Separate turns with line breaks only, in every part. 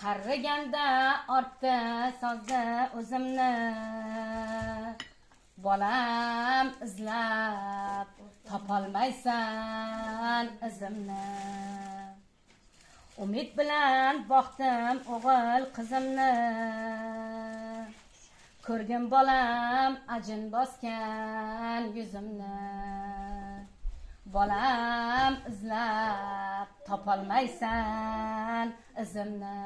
qariganda ortda sozda o'zimni bolam izlab topolmaysan izimni. Umid bilan boqdim o'g'il qizimni, ko'rgin bolam ajin bosgan yuzimni. Bolam izlab topolmaysan izimni.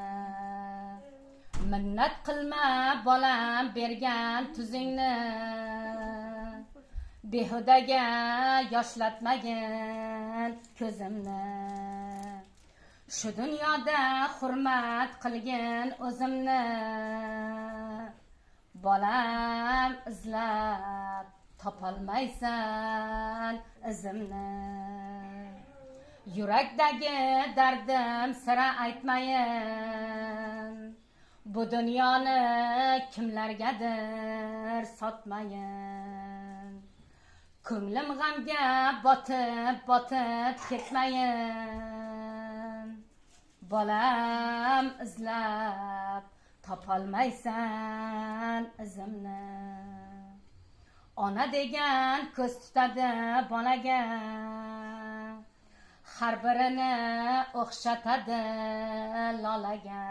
Minnat qilma bolam bergan tuzingni, behudaga yoshlatmagin ko'zimni. Shu dunyoda hurmat qilgin o'zimni, bolam izlab topolmaysan izimni. Yurakdagi dardim sira aytmayin, bu dunyoni kimlargadir sotmayin. Ko'nglim g'amga botib ketmayin, bolam izlab topolmaysan izimni. Ona degan ko'z tutadi bolaga, har birini o'xshatadi lolaga.